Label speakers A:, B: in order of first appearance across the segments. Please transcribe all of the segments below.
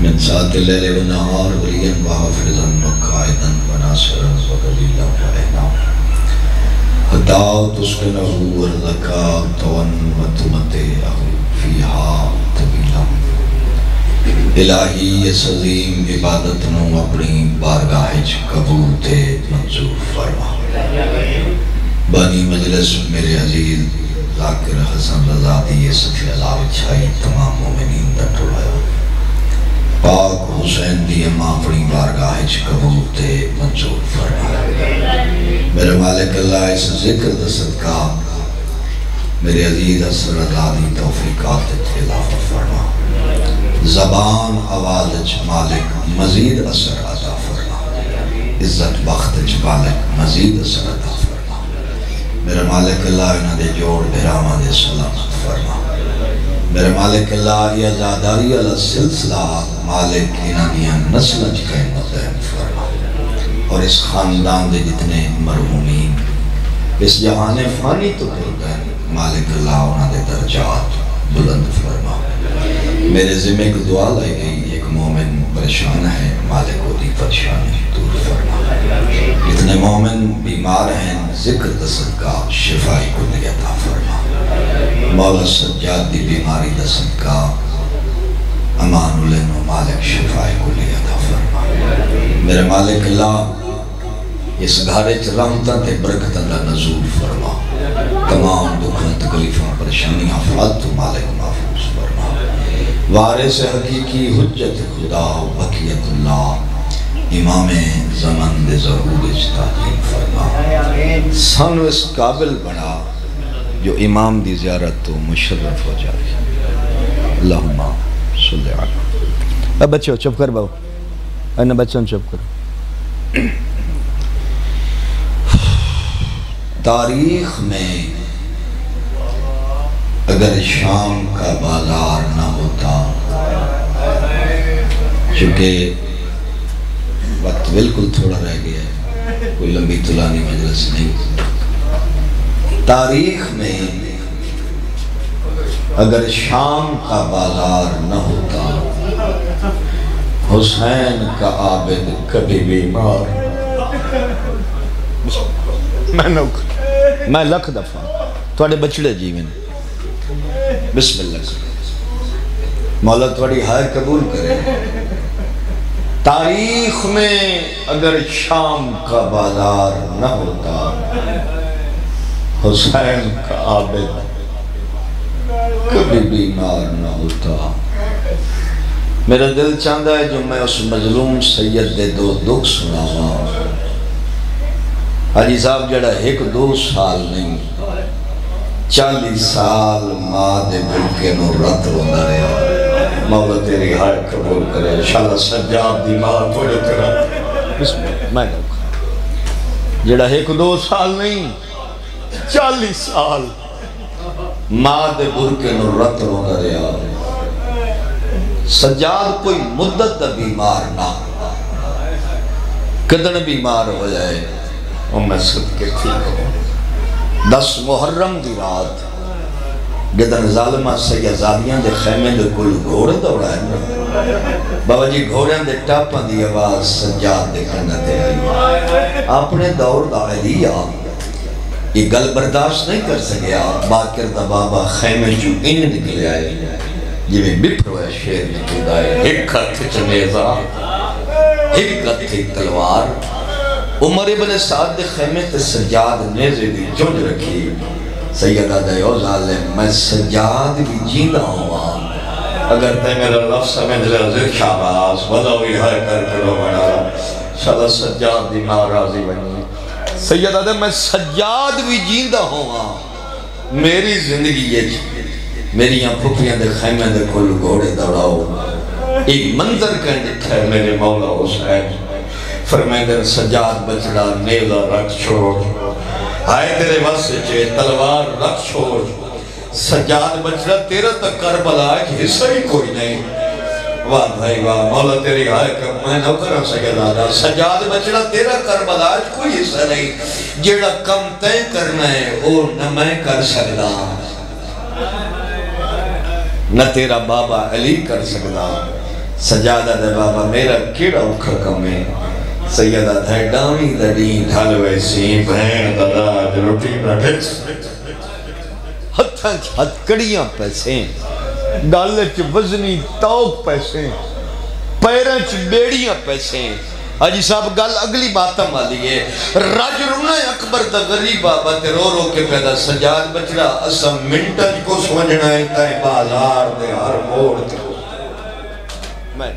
A: من ساعة الليل والنهار وليا وحافظا وقائدا وناصرا ودليلا وإعانا حتى تسكنه أرضك طوعا وتمتعه فيها طويلا الہی اس عظیم عبادت نو اپنی بارگاہ وچ قبول تے منظور فرما۔ بانی مجلس میرے عزیز ذاکر حسن رضا دی صفی اللہ چھائی تمام مومنین دا ٹولایا پاک حسین دی اماں اپنی بارگاہ وچ قبول تے منظور فرما۔ میرے مالک اللہ اس ذکر دا صدقہ میرے عزیز حسن رضا دی توفیقات تے اضافہ فرما۔ زبان آواز مالک مزید اثر عطا فرما، عزت بخت مالک مزید اثر عطا فرما۔ میرے مالک اللہ انہاں دے جوڑ بھراواں دے سلامت فرما۔ میرے مالک اللہ یہ آزاداری علی سلسلہ مالک انہاں دیاں نسلیں قائمت دائم فرما، اور اس خاندان دے جتنے مرحومین اس جہان فانی تو کر گئے مالک اللہ انہاں دے درجات بلند فرما۔ میرے ذمہ کو دعا لائی گئی ایک مومن پریشان ہے مالک کو دی پریشانی دور فرما۔ جتنے مومن بیمار ہیں ذکر دا صدقہ شفائی کو عطا فرما۔ مولا سجاد دی بیماری دا صدقہ امان الین و مالک شفائی کو عطا فرما۔ میرے مالک اللہ اس گھارے رحمتاں تے برکتاں دا نزول فرما۔ تمام دکھاں تکلیفاں پریشانیاں فالتو مالک محفوظ فرما۔ وارث حقیقی حجت خدا بقیت اللہ امام زمان دے ظہور اجتاجین فرما۔ سانو اس قابل بنا جو امام دی زیارت تو مشرف ہو جائے۔ اللہم صلی علیہ۔ اب بچوں چپ کر باؤ، انہا بچوں چپ کر۔ تاریخ میں اگر شام کا بازار نہ ہوتا، چونکہ وقت بالکل تھوڑا رہ گیا ہے، کوئی لمبی طولانی مجلس نہیں، تاریخ میں اگر شام کا بازار نہ ہوتا، حسین کا عابد کبھی بیمار۔ میں لکھ دفعہ تھوڑے بچڑے جیون بسم اللہ کریں، مولا تھوڑی ہائے قبول کرے۔ تاریخ میں اگر شام کا بازار نہ ہوتا، حسین کا عابد کبھی بیمار نہ ہوتا۔ میرا دل چاہتا ہے جو میں اس مظلوم سید دے دو دکھ سناوا۔ حاجی صاحب جڑا ایک دو سال نہیں 40 سال ماں دے بھوکے نو رت روندا رہا۔ مولا تیری ہائے قبول کرے، انشاءاللہ سجاد دی ماں تھوڑے طرح میں کہوں جڑا ایک دو سال نہیں 40 سال ماں دے بھوکے نو رت روندا رہا۔ سجاد کوئی مدت دا بیمار نہ کدن بیمار ہو جائے اور میں صدقے ٹھیک ہوں۔ 10 محرم دی رات گدن ظالمہ سیدزادیاں دے خیمے دے کل گھوڑے دوڑا ہے۔ بابا جی گھوڑے دے ٹاپاں دی آواز سجاد دے کھنڈا تے آئی۔ اپنے دور دا علیہ یہ گل برداشت نہیں کر سکیا، باکر دا بابا خیمے جو ان نکلے آئے یہ میں بپرو ہے شیر نکل دائے۔ ایک ہتھ چنیزہ ایک ہتھ تلوار۔ عمر ابن سعد دے خیمے تے سجاد نیزے دی جنج رکھی۔ سیدہ دے او ظالم میں سجاد بھی جیندہ ہوا، اگر تے میرا لفظ سمجھ لے عزیز شاباز بلوی ہائے کر کرو بنا شاءاللہ سجاد دی ماں راضی بنی۔ سیدہ دے میں سجاد بھی جیندہ ہوا، میری زندگی یہ میری یہاں پھپیاں دے خیمے دے کل گھوڑے دوڑاؤ۔ ایک منظر کہیں دکھا ہے میرے مولا حسین، فرمائے در سجاد بچڑا نیزہ رکھ چھوڑ، آئے تیرے واسطے چھے تلوار رکھ چھوڑ۔ سجاد بچڑا تیرا تک کربلا ایک حصہ ہی کوئی نہیں۔ واہ بھائی واہ مولا تیری آئے کر میں نہ کرا سکے دادا۔ سجاد بچڑا تیرا کربلا ایک کوئی حصہ نہیں، جیڑا کم تے کرنا ہے وہ نہ میں کر سکتا، نہ تیرا بابا علی کر سکتا۔ سجادہ دے بابا میرا کیڑا اوکھا کمیں سیدہ تھے ڈامی دڑین ڈھال ویسی بہن دادا روٹی نہ ڈھکس ہتھاں ہتھ کڑیاں پیسیں ڈالے چ وزنی توک پیسیں پیریں چ بیڑیاں پیسیں حاجی صاحب گل اگلی باتاں والی ہے راج رونا اکبر دا غریب بابا تے رو رو کے پیدا سجاد بچڑا اسا منٹج کو سمجھنا ہے تائیں بازار دے ہر موڑ تے میں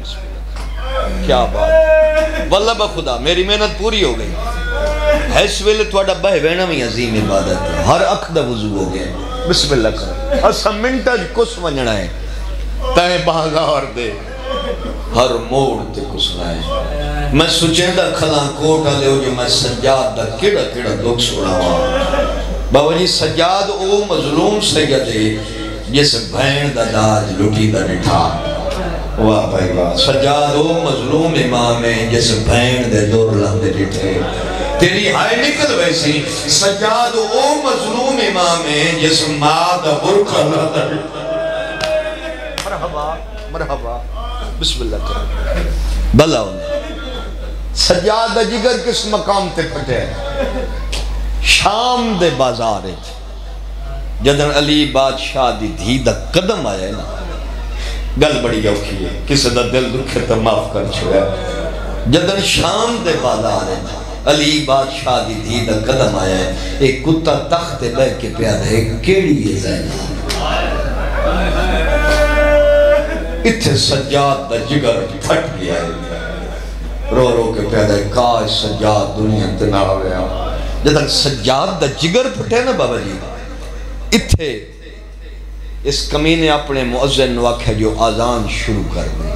A: کیا بات واللہ بخدا میری محنت پوری ہو گئی ہے اس ویلے تھوڑا بہ وینا میں عظیم عبادت ہے ہر اکھ دا وضو ہو گیا بسم اللہ کرو اسا منٹج کو سمجھنا ہے تائیں بازار دے ہر موڑ تے کسنا ہے میں سچیندہ کھلاں کوٹا لے ہو جو میں سجاد دا کیڑا کیڑا دکھ سوڑا ہوا بابا جی سجاد او مظلوم سیدے جس بھین دا داج لٹی دا نٹھا واہ بھائی واہ سجاد او مظلوم امام ہے جس بھین دے دور لندے نٹھے تیری ہائے نکل ویسی سجاد او مظلوم امام ہے جس ماں دا برکھا لندے مرحبا مرحبا بسم اللہ کرو بھلا ہونا سجاد جگر کس مقام تے پھٹے شام دے بازار جدن علی بادشاہ دی دھی دا قدم آیا ہے نا گل بڑی اوکھی ہے کسی دا دل دکھے تو معاف کر چھوڑا جدن شام دے بازار علی بادشاہ دی دھی دا قدم آیا ہے ایک کتا تخت بے کے پیادہ ہے کیڑی ہے زینہ اتھے سجاد دا جگر پھٹ گیا ہے رو رو کے پیدا ہے کاش سجاد دنیا تنا ہویا جدن سجاد دا جگر پھٹے نا بابا جی اتھے اس کمینے اپنے مؤذن نواکھے جو آزان شروع کر دیں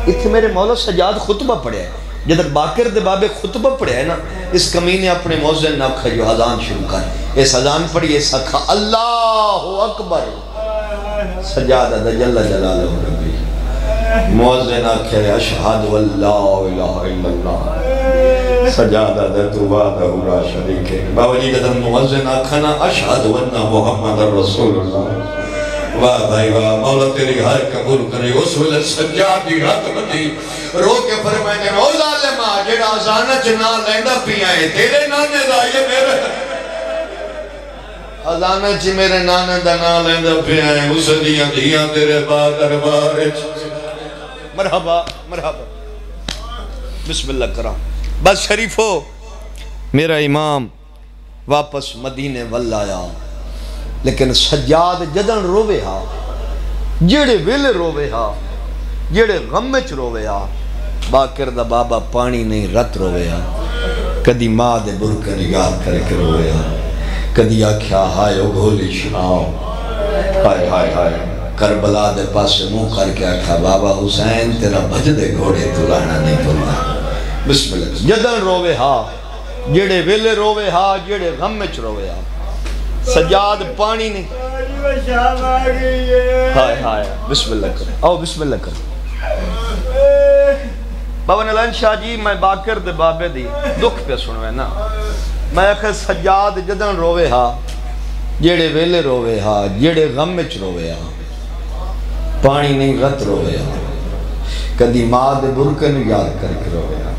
A: اتھے میرے مولا سجاد خطبہ پڑھے ہیں جدن باکر دے بابے خطبہ پڑھے ہیں نا اس کمینے اپنے مؤذن نواکھے جو آزان شروع کر اس آزان پڑھی اس سکھا اللہ اکبر سجادہ دا جل جلالہ ربی موزن آکھے اشہد واللہ الہ الا اللہ سجادہ دے تو وعدہ لا شریک ہے بابا جی جدن موزن آکھنا اشہد والنہ محمد رسول اللہ واہ بھائی واہ مولا تیری ہر قبول کرے اس ویلے سجاد دی رات بدی رو کے فرمائے او ظالمہ جڑا آزانہ چنا لیندہ پیا ہے تیرے نانے دا یہ میرے آزانہ چی میرے نانے دا نا لیندہ پیا ہے اس دیاں دیاں تیرے دربار مرحبا مرحبا بسم اللہ کرام بس شریفو میرا امام واپس مدینے والآیا لیکن سجاد جدن روے ہا جیڑے ویلے روے ہا جیڑے غمچ روے ہا باکر دا بابا پانی نہیں رت روے ہا کدی ماں دے برکن نگاہ کر کے روے ہا کدی آکھیا ہائے او گھولی شام ہائے ہائے ہائے کربلا دے پاس منہ کر کے آکھا بابا حسین تیرا بھجدے گھوڑے تو لانا نہیں پڑتا بسم اللہ جدن روے ہا جیڑے ویلے روے ہا جیڑے غمچ روے ہا سجاد پانی نہیں ہائے ہائے بسم اللہ کریں آؤ بسم اللہ کریں بابا نلان شاہ جی میں باکر دے بابے دی دکھ پہ سنوے نا میں آکھا سجاد جدن روے ہا جیڑے ویلے روے ہا جیڑے غمچ روے ہا پانی نہیں رت روے ہا کدی ماں دے برکن یاد کر کے روے ہا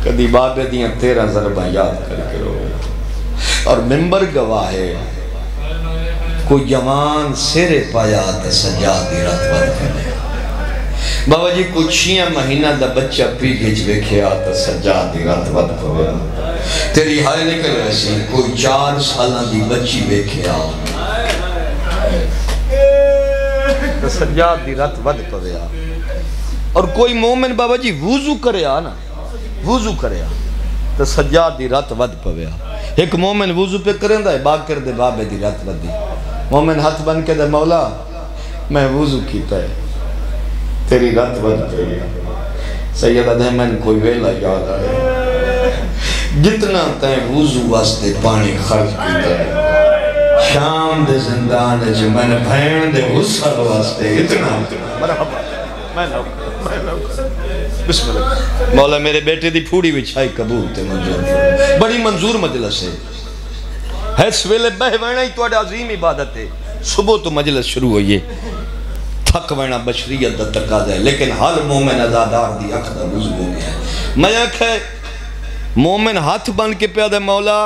A: کدی بابے دیاں 13 ضربہ یاد کر کے روے ہا اور ممبر گواہ ہے کوئی جوان سیرے پایا تا سجاد دی رات بات کرے بابا جی کچھ 6 مہینہ دا بچہ پی گج ویکھیا تا سجاد دی رات بات کرے تیری ہائے نکل ایسی کوئی 4 سالہ دی بچی ویکھیا تا سجاد دی رات بات کرے اور کوئی مومن بابا جی وضو کرے نا وضو کرے تا سجاد دی رات ود پویا ایک مومن وضو پہ کریں دا ہے باکر دے بابے دی رات ود دی مومن ہاتھ بن کے دے مولا میں وضو کیتا ہے تیری رات ود پویا سیدہ دہمن کوئی ویلا یاد آئے جتنا تین وضو واسطے پانی خرچ کیتا ہے شام دے زندان جو میں نے بھین دے غسل واسطے اتنا مرحبا میں نوکر بسم اللہ مولا میرے بیٹے دی پھوڑی وچھائی قبول تے منظور بڑی منظور مجلس ہے اس ویلے بہوینا ہی تو عظیم عبادت ہے صبح تو مجلس شروع ہوئی ہے تھک وینا بشریت دا تقاضا ہے، لیکن ہر مومن ازادار دی اکھ دا وضو ہو گیا ہے۔ میں آکھے مومن ہاتھ بن کے پیادہ مولا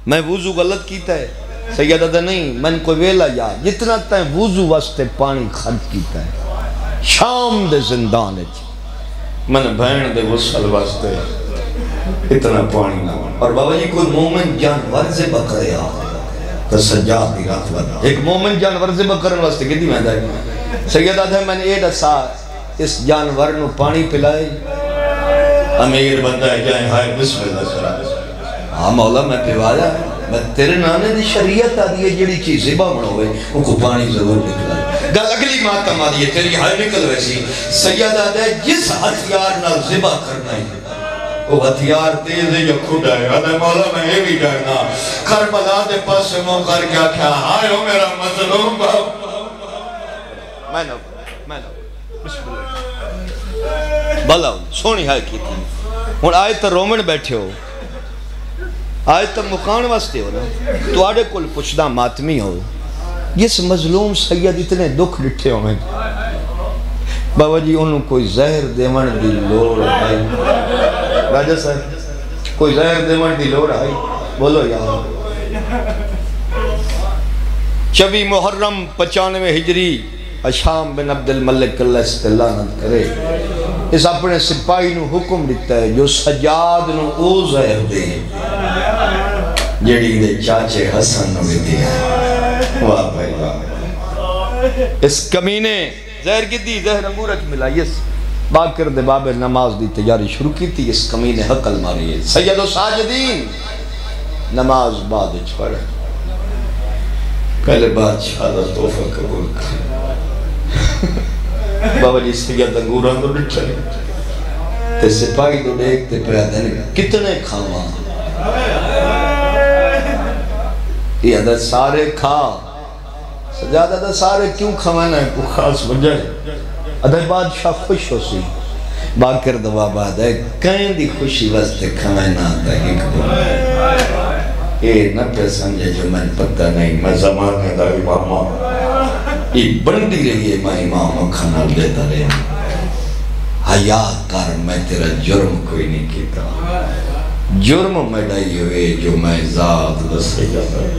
A: میں وضو غلط کیتا ہے، سیدہ دا نہیں، من کوئی ویلا یا جتنا تائیں وضو واسطے پانی خرچ کیتا ہے شام دے زندان ہے، من بہن دے غسل واسطے اتنا پانی نہ، اور بابا جی کوئی مومن جانور سے بکرے آ تو سجاد دی رات بنا، ایک مومن جانور سے بکرن واسطے کتی میں دائی سیدہ دے میں نے یہ دسا اس جانور نو پانی پلائی، امیر بندہ ہے جائیں ہائے بسم اللہ کرا، ہاں مولا میں پیوایا میں تیرے نانے دی شریعت آدھی ہے جیڑی چیز زبا بڑھو ہوئے ان کو پانی ضرور نکلائی، گل اگلی ماتم آدھی ہے تیری ہائے نکل ویسی سیدہ دے جس ہتھیار نال زبا کرنا ہے وہ ہتھیار تیز ہے یا کھوڑا ہے، آدھے مولا میں یہ بھی ڈرنا کربلا دے پاس موں کر کیا کیا ہائے ہو میرا مظلوم باپ میں نو بسم اللہ بھلا سونی ہائے کی تھی ہون آئے تا رومن بیٹھے ہو، آئے تا مقان واسطے ہو نا تو آڑے کل پچھدہ ماتمی ہو، جس مظلوم سید اتنے دکھ ڈٹھے ہو میں بابا جی انہوں کوئی زہر دیون دی لوڑ آئی، راجہ صاحب کوئی زہر دیون دی لوڑ آئی بولو یا 24 محرم 95 ہجری اشام بن عبد الملک اللہ استعلانت کرے اس اپنے سپاہی نو حکم دیتا ہے جو سجاد نو او زہر دے جیڑی دے چاچے حسن نو بھی دیا ہے، واہ بھائی واہ، اس کمینے زہر کی دی زہر امورت ملا یس باکر دے باب نماز دی تجاری شروع کی تھی، اس کمینے حقل ماری ہے سید و ساجدین نماز بعد چھوڑ پہلے بادشاہ دا توفہ قبول کر بابا جی سید انگوران تو ڈٹھا تے سپاہی تو دیکھتے پیادہ نہیں کتنے کھاواں یہ ادھر سارے کھا سجادہ دا سارے کیوں کھوانا ہے کوئی خاص وجہ ہے، ادھر بادشاہ خوش ہو سی باکر دوا بعد ہے کہیں دی خوشی واسطے کھوانا آتا ہے ایک دو یہ نہ پہ سمجھے جو میں پتہ نہیں میں زمانے دا امامہ یہ بندی رہی ہے میں امامہ کھانا لیتا رہے حیاء کر میں تیرا جرم کوئی نہیں کیتا، جرم میں ڈائی ہوئے جو میں ذات دسے جاتا ہے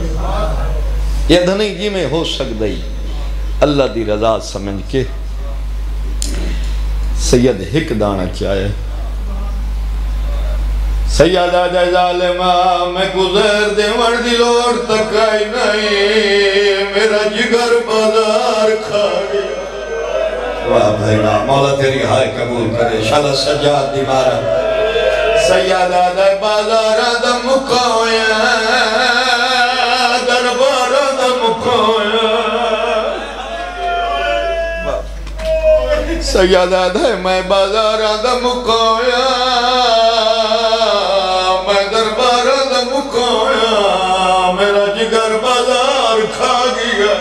A: یہ دھنی جی میں ہو سکتا ہی اللہ دی رضا سمجھ کے سید ہک دانا چاہے سیدہ جائے ظالمہ میں گزر دے مردی لوڑ تک آئی نہیں میرا جگر بازار کھا گیا، واہ بھائینا مولا تیری ہائے قبول کرے شالا سجاد دی مارا سیدہ جائے بازار دم مکاویا دربار دم مکاویا سیدہ جائے میں بازار دم مکاویا میرا جگر بازار کھا گیا،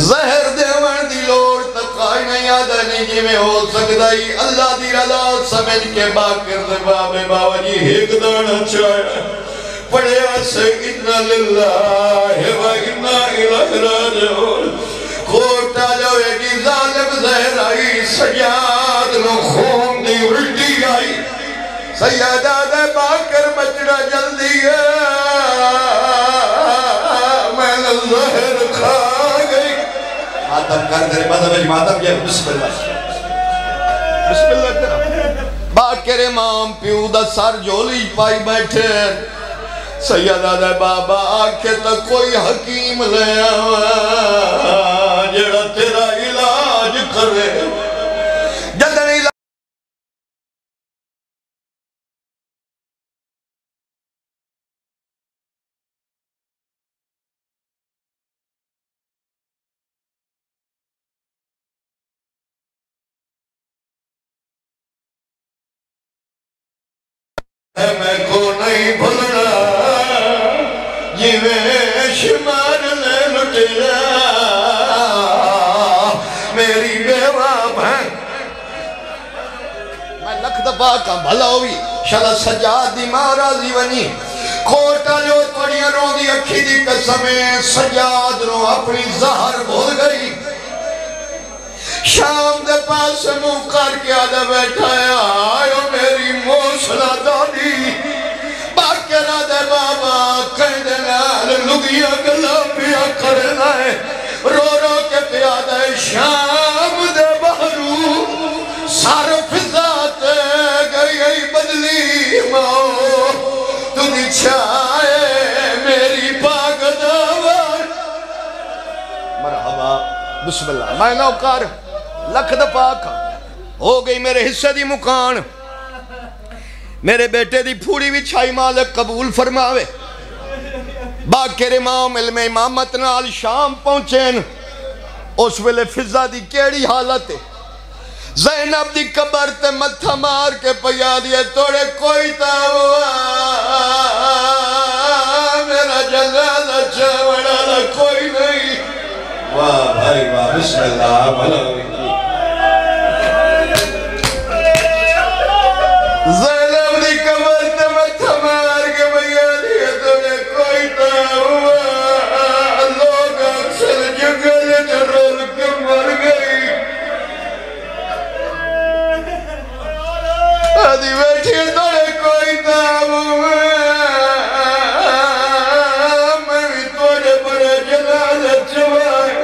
A: زہر دیوان دی لوڑ تقائی نہیں آدھا نہیں جی میں ہو سکتا ہی اللہ دی رضا سمجھ کے باکر دے بابے بابا جی ایک دانا چاہے پڑھے ایسے اِنَّا لِلَّهِ وَإِنَّا إِلَيْهِ رَاجِعُونَ کھوٹا جو ایک ظالم زہر آئی سجاد نو خون دی الٹی آئی سیدہ دے باکر بچڑا جلدی ہے میں نے زہر کھا گئی ماتم کر دے مدد ماتم یہ بسم اللہ بسم اللہ کرا باکر امام پیو دا سر جولی پائی بیٹھے سیدہ دے بابا آکھے تک کوئی حکیم لے جڑا تیرا علاج کرے جدن علاج میں کو نہیں بھولنا جیویں شمار نے لٹیا میری بیوہ بہن میں لکھ دفعہ کا بھلا ہوئی شالا سجاد دی مہارازی ونی کھوٹا جو توڑیاں رو دی اکھی دی قسمیں سجاد رو اپنی زہر بھول گئی شام دے پاس منہ کر کے آدھا بیٹھا ہے آئیو میری موسلا دادی باکرہ دے بابا کہیں دے نال لگیاں گلا پیا کرنا ہے رو رو کے پیادہ شام دے بہرو سار فضات گئی بدلی ماں تو نچھائے میری پاک داور مرحبا بسم اللہ میں نوکار لکھ دفعہ ہو گئی میرے حصے دی مکان میرے بیٹے دی پھوڑی بھی چھائی مالک قبول فرماوے باکر امام علم امامت نال شام پہنچین اس ویلے فضا دی کیڑی حالت ہے زینب دی قبر تے متھا مار کے پیا دیے توڑے کوئی تاوا میرا جلالہ چاوڑا کوئی نہیں واہ بھائی واہ بسم اللہ بھلا زینب دی قبر تے متھا مار کے پیا دیے توڑے کوئی تاوا لوگ اکثر جنگل جرول کے مر گئی آدھی بیٹھی توڑے کوئی تاوا میں بھی توڑے بڑے جلالہ چوائے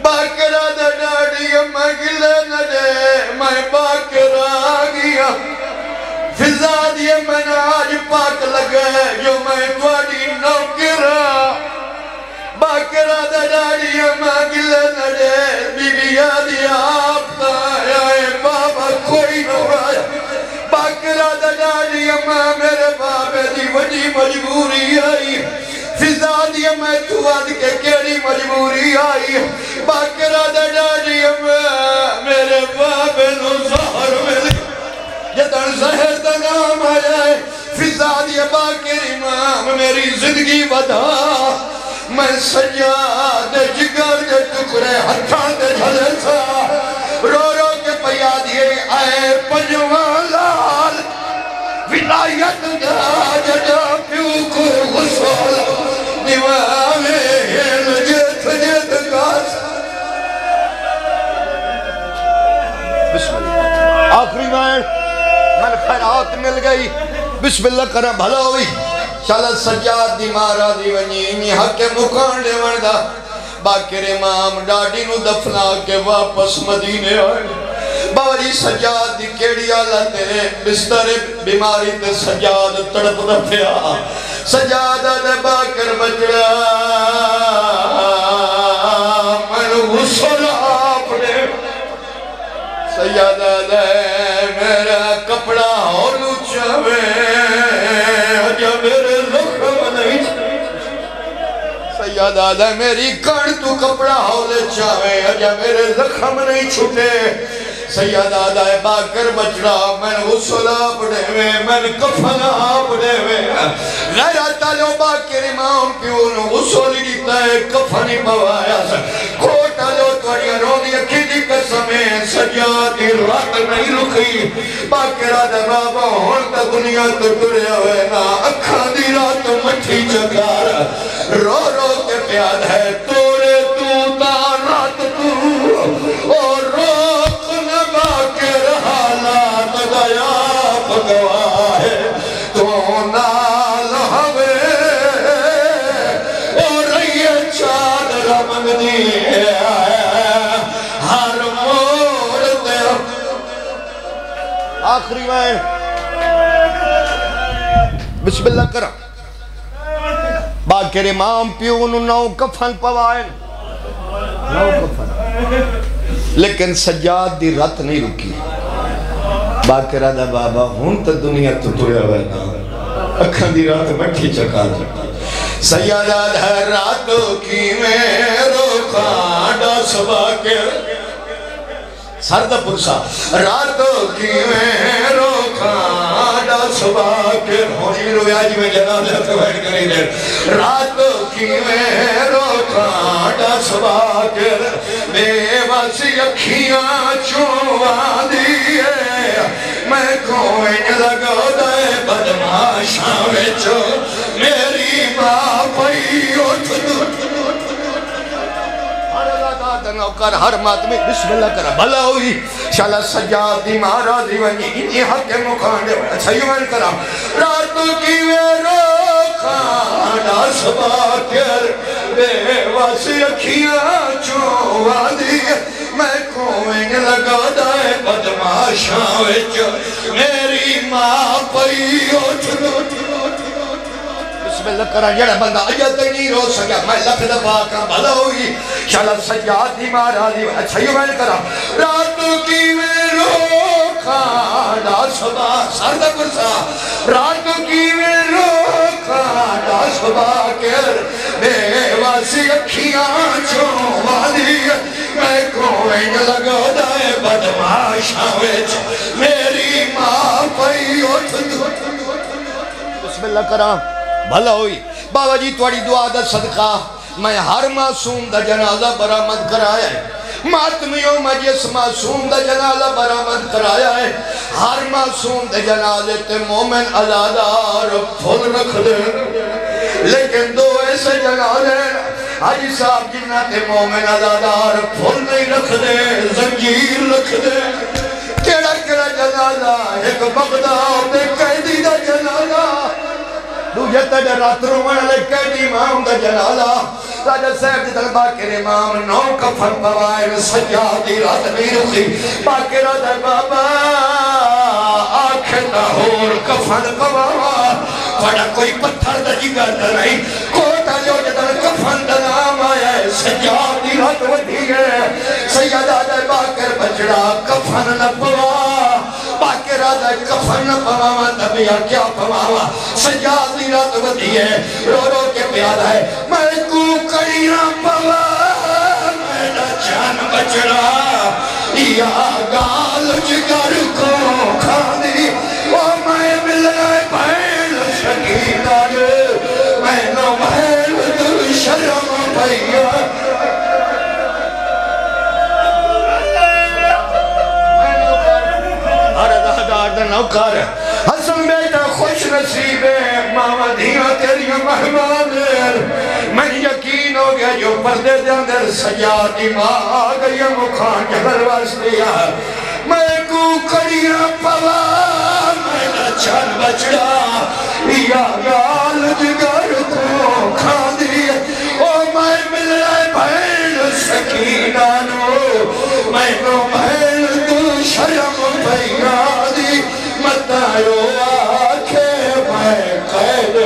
A: باکرہ دا ڈاڑی میں گلے نہ دے میں باکرہ آگیا فضا دیے میں آج پاک لگے جو میں توڑی نوکرہ باکرہ دا ڈاڑی میں گلے نہ دے بی بی آدھی آپ آئے بابا کوئی نہ آئے باکرہ دا ڈاڑی میں میرے بابے دی وجی مجبوری آئی فضا دیے میں تواد کے کیڑی مجبوری آئی باکرہ دا ڈاڑی میں میرے بابے نو زہر ملی جدن زہر دا نام آئے فضا دیے باکر امام میری زندگی بدا میں سجاد جگر کے ٹکڑے ہتھاں دے جھلے سا رو رو کے پیا دیے آئے پنجوان لال ولایت دا جدا پیو کو غسول دیوانے ہل جت جت گاس بسم اللہ آخری میں خیرات مل گئی بسم اللہ کرنا بھلا ہوئی چالا سجاد دی مارا دی ونی حق مکان دے وردہ باکر امام ڈاڈی نو دفنا کے واپس مدینے آئے بابا جی سجاد دی کیڑی حالت ہے بستر بیماری تے سجاد تڑپ دفیا سجاد دے باکر بچڑا من غسل آپ نے سجاد دے میرا کپڑا اور چاوے اجا میرے زخم نہیں سید آدھا میری کڑ تو کپڑا ہولے چاوے اجا میرے زخم نہیں چھوٹے سید آدھا باکر بچڑا میں غسل آپ دے میں کفن آپ دے غیرت آلو باکر امام پیون غسل دیتا ہے کفنی بوایا کھوٹ آلو توڑی رونی اکھی دی قسمیں سجادی رات نہیں رکھی باکر آدھا بابا ہونتا دنیا تو ٹریا ہوئے نا اکھا دی رات مٹھی چکار رو رو کے پیاد ہے توڑے تو تا رات تو اور روک نہ باکر حالات دیا پگوا ہے تو نال ہوئے اور یہ چادر منگنی ہر موڑ دے آخری میں بسم اللہ کرا باکر امام پیون نو کفن پوائن نو کفن لیکن سجاد دی رات نہیں رکی باکر آدھا بابا ہون تا دنیا تو ٹویا ہوئے نا اکھاں دی رات مٹھی چکا سجاد آدھا راتوں کی میں روکانڈا سباکر سرد پرسا راتوں کی میں روکانڈا سباکر ہونی رویا جی میں جناب لیتے بیٹھ کری دے راتوں کی میں روکانڈا سباکر بے واسی اکھیاں چوہاں دیئے میں کوئی لگا دے بدماشاں وچو میری ماں پئی اٹھ
B: کر ہر ماتمی بسم اللہ کرا بھلا ہوئی شالا سجاد دی مارا دی ونی انہی حق کے مکھاندے اچھا یوں کرا رات کی ویرو کھانا سبا کر بے واسی اکھیاں چوہ دی میں کوئنگ لگا دائے بدماشاں وچ میری ماں پئی اٹھ بسم اللہ کرا جڑا بندہ آیت نہیں رو سکیا میں لکھ دفعہ کا بھلا ہوئی شالا سجاد دی مارا دی اچھا یوں میں کرا رات کی میں رو کھانا سبا سردہ کرسا رات کی میں رو کھانا سبا کر بے واسی اکھیاں چوہ دی میں کوئنگ لگا دائے بدماشاں وچ میری ماں پئی اٹھ بسم اللہ کرا بھلا ہوئی بابا جی توڑی دعا دا صدقہ میں ہر معصوم دا جنازہ برآمد کرایا ہے ماتمیوں میں جس معصوم دا جنازہ برآمد کرایا ہے ہر معصوم دا جنازے تے مومن علادار پھول رکھ دے لیکن دو ایسے جنازے حاجی صاحب جنہ تے مومن علادار پھول نہیں رکھ دے زنجیر رکھ دے کیڑا کیڑا جنازہ ایک بغداد دے قیدی دا جنازہ دوجہ تجھے رات رومن لے قیدی امام دا جنازہ راجہ صاحب دی دل باکر امام نو کفن پوائے سجادی رات نہیں رخی باکر دا بابا آنکھ نہور کفن پوائے بڑا کوئی پتھر دا جگر دا نہیں کوتا جو جدر کفن دا نام آیا ہے سجادی رات ودھی ہے سیدہ دا باکر بچڑا کفن نہ پوائے باکر دا کفن نہ پوائے نبیہ کیا پوائے سجادی رات ودھی ہے رو رو کے پیادا ہے میں کو کڑیاں پوا میرا جان بچڑا یا گال جگر کو کھاندی وہ میں ملائے بھیل شکیتا میں نو بھیل دل شرم بھئیا نوکر حسن بیٹا خوش نصیب ہے ماما دھیاں تیریاں مہمان میں یقین ہو گیا جو پردے دے اندر سجادی ماں آگئی مکھان جبر واسطیا میں کو کڑیاں پوا میرا چل بچڑا یا گال جگر کو کھان دی او میں مل رہے بھیل سکینانو میں نو بھیل دل شرم بھئیا دی متایو آکھے میں قید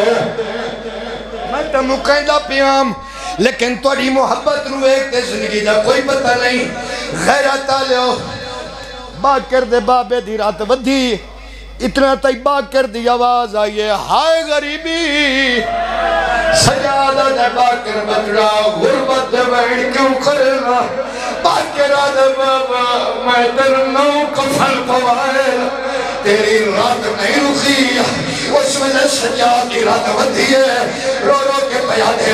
B: میں تو مقیدہ پیام لیکن توڑی محبت رو ایک تے زندگی دا کوئی پتہ نہیں غیرت آلیو باکر دے بابے دی رات ودھی اتنا تائی باکر دی آواز آئیے ہائے غریبی سجادہ دے باکر بچڑا غربت دے وین کیوں کرنا باکر دے بابا میں در نو کفن پوائے تیری رات نہیں رخی اس میں نے سجادی رات ودھی ہے رو رو کے پیادے